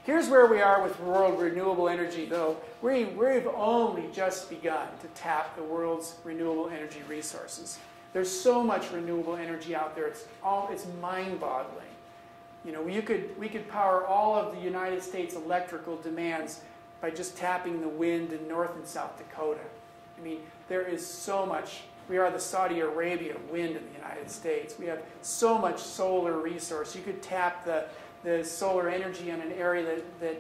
Here's where we are with world renewable energy, though. We've only just begun to tap the world's renewable energy resources. There's so much renewable energy out there, it's mind-boggling. You know, we could power all of the United States electrical demands by just tapping the wind in North and South Dakota. I mean, there is so much. We are the Saudi Arabia of wind in the United States. We have so much solar resource. You could tap the solar energy in an area the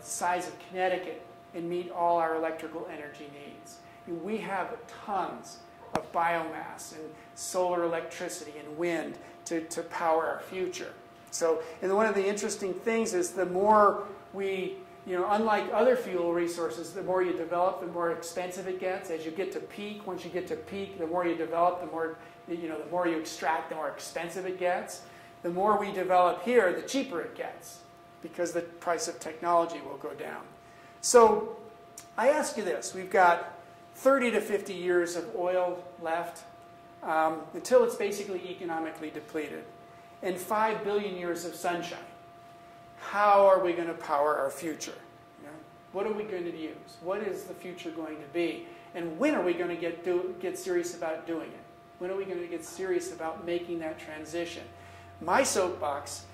size of Connecticut and meet all our electrical energy needs. We have tons of biomass and solar electricity and wind to power our future. So, and one of the interesting things is the more we, unlike other fuel resources, the more you develop, the more expensive it gets. As you get to peak, once you get to peak, the more you develop, the more you extract, the more expensive it gets. The more we develop here, the cheaper it gets, because the price of technology will go down. So I ask you this. We've got 30 to 50 years of oil left until it's basically economically depleted, and 5 billion years of sunshine. How are we going to power our future? What are we going to use? What is the future going to be? And when are we going to get serious about doing it? When are we going to get serious about making that transition? My soapbox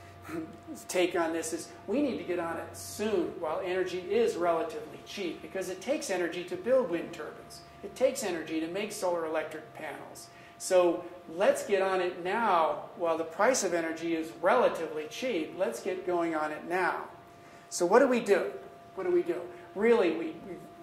take on this is we need to get on it soon while energy is relatively cheap, because it takes energy to build wind turbines. It takes energy to make solar electric panels. So let's get on it now while the price of energy is relatively cheap. Let's get going on it now. So what do we do? What do we do? Really, we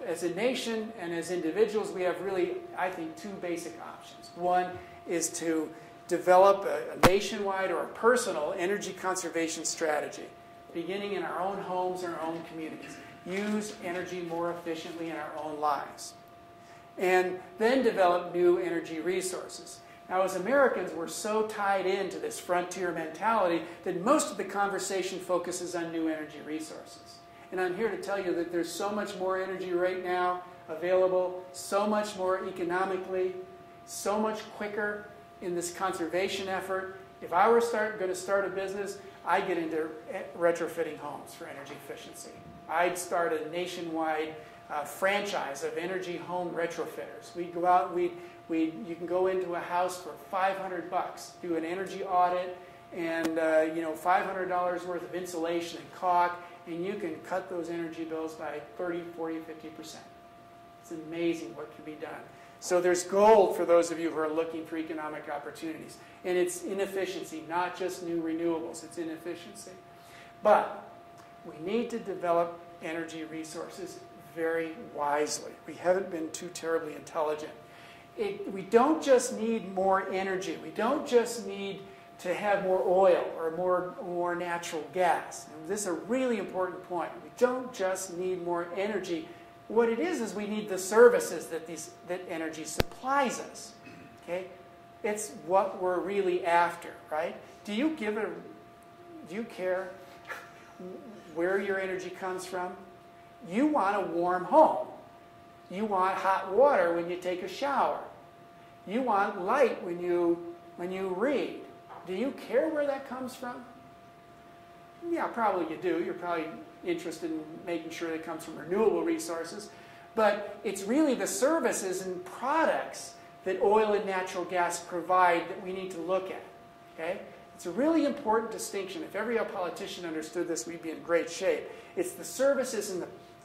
as a nation and as individuals, we have really, I think, two basic options. One is to develop a nationwide or a personal energy conservation strategy, beginning in our own homes and our own communities. Use energy more efficiently in our own lives. And then develop new energy resources. Now, as Americans, we're so tied into this frontier mentality that most of the conversation focuses on new energy resources. And I'm here to tell you that there's so much more energy right now available, so much more economically, so much quicker in this conservation effort. If I were going to start a business, I'd get into retrofitting homes for energy efficiency. I'd start a nationwide franchise of energy home retrofitters. We'd go out, you can go into a house for $500, do an energy audit, and $500 worth of insulation and caulk, and you can cut those energy bills by 30, 40, 50%. It's amazing what can be done. So there's gold for those of you who are looking for economic opportunities. And it's inefficiency, not just new renewables, it's inefficiency. But we need to develop energy resources very wisely. We haven't been too terribly intelligent. We don't just need more energy. We don't just need to have more oil or more natural gas. And this is a really important point. We don't just need more energy. What it is we need the services that energy supplies us. Okay? It's what we're really after, right? Do you care where your energy comes from? You want a warm home. You want hot water when you take a shower. You want light when you read. Do you care where that comes from? Yeah, probably you do. You're probably interested in making sure that it comes from renewable resources. But it's really the services and products that oil and natural gas provide that we need to look at. Okay? It's a really important distinction. If every politician understood this, we'd be in great shape. It's the services and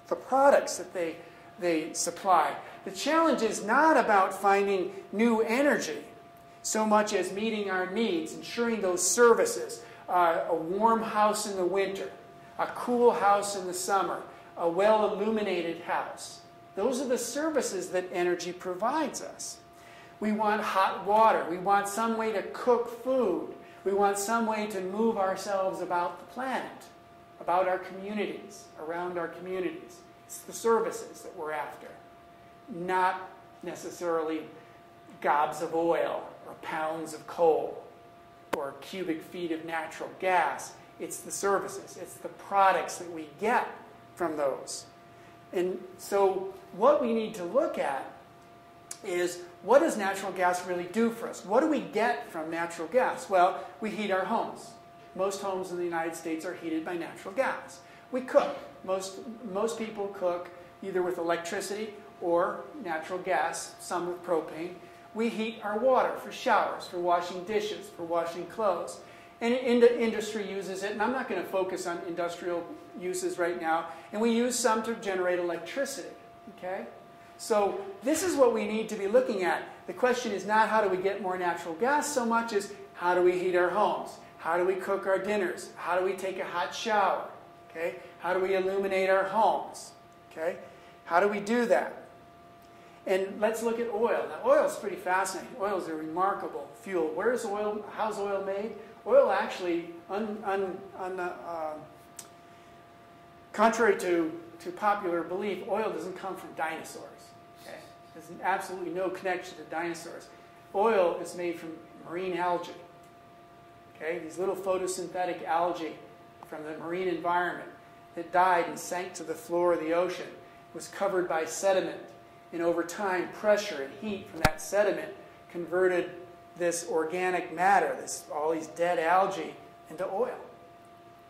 the products that they supply. The challenge is not about finding new energy so much as meeting our needs, ensuring those services, a warm house in the winter, a cool house in the summer, a well-illuminated house. Those are the services that energy provides us. We want hot water. We want some way to cook food. We want some way to move ourselves about the planet, about our communities, around our communities. It's the services that we're after, not necessarily gobs of oil or pounds of coal or cubic feet of natural gas. It's the services. It's the products that we get from those. And so what we need to look at is, what does natural gas really do for us? What do we get from natural gas? Well, we heat our homes. Most homes in the United States are heated by natural gas. We cook. Most people cook either with electricity or natural gas, some with propane. We heat our water for showers, for washing dishes, for washing clothes. And industry uses it, and I'm not going to focus on industrial uses right now. And we use some to generate electricity. Okay? So this is what we need to be looking at. The question is not how do we get more natural gas so much as how do we heat our homes? How do we cook our dinners? How do we take a hot shower? Okay? How do we illuminate our homes? Okay? How do we do that? And let's look at oil. Now, oil is pretty fascinating. Oil is a remarkable fuel. Where is oil? How's oil made? Oil actually, contrary to popular belief, oil doesn't come from dinosaurs. Okay? There's absolutely no connection to dinosaurs. Oil is made from marine algae. Okay? These little photosynthetic algae from the marine environment that died and sank to the floor of the ocean, was covered by sediment. And over time, pressure and heat from that sediment converted this organic matter, all these dead algae, into oil,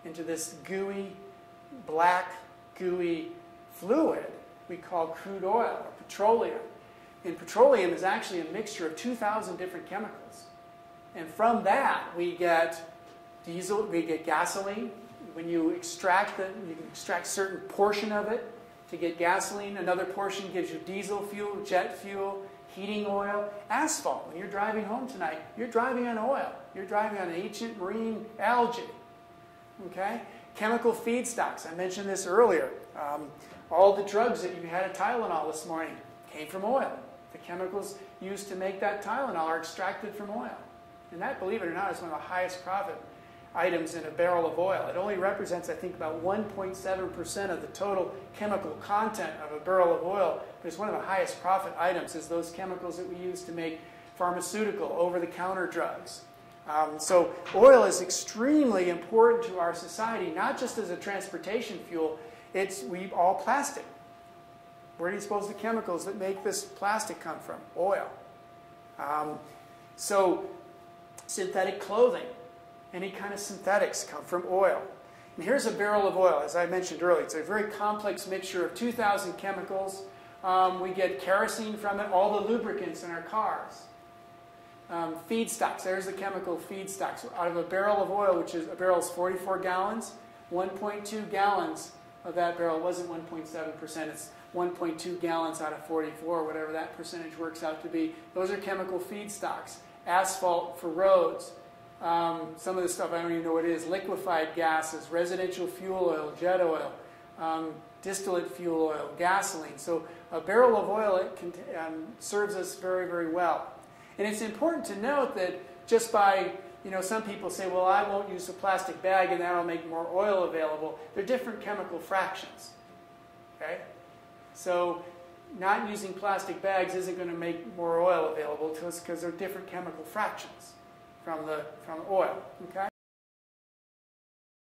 into this gooey, black, gooey fluid we call crude oil or petroleum. And petroleum is actually a mixture of 2,000 different chemicals. And from that, we get diesel, we get gasoline. When you extract you can extract a certain portion of it to get gasoline. Another portion gives you diesel fuel, jet fuel, heating oil, asphalt. When you're driving home tonight, you're driving on oil. You're driving on ancient marine algae. Okay? Chemical feedstocks. I mentioned this earlier. All the drugs that you had at Tylenol this morning came from oil. The chemicals used to make that Tylenol are extracted from oil. And that, believe it or not, is one of the highest profit items in a barrel of oil. It only represents, I think, about 1.7% of the total chemical content of a barrel of oil, but it's one of the highest profit items is those chemicals that we use to make pharmaceutical, over-the-counter drugs. So oil is extremely important to our society, not just as a transportation fuel. We all plastic. Where do you suppose the chemicals that make this plastic come from? Oil. So synthetic clothing. Any kind of synthetics come from oil. And here's a barrel of oil, as I mentioned earlier. It's a very complex mixture of 2,000 chemicals. We get kerosene from it, all the lubricants in our cars. Feedstocks, there's the chemical feedstocks. Out of a barrel of oil, a barrel is 44 gallons, 1.2 gallons of that barrel wasn't 1.7%. It's 1.2 gallons out of 44, whatever that percentage works out to be. Those are chemical feedstocks. Asphalt for roads. Some of the stuff I don't even know what it is. Liquefied gases, residential fuel oil, jet oil, distillate fuel oil, gasoline. So a barrel of oil serves us very, very well. And it's important to note that just by, some people say, well, I won't use a plastic bag and that'll make more oil available. They're different chemical fractions. Okay? So not using plastic bags isn't going to make more oil available to us because they're different chemical fractions from oil. Okay?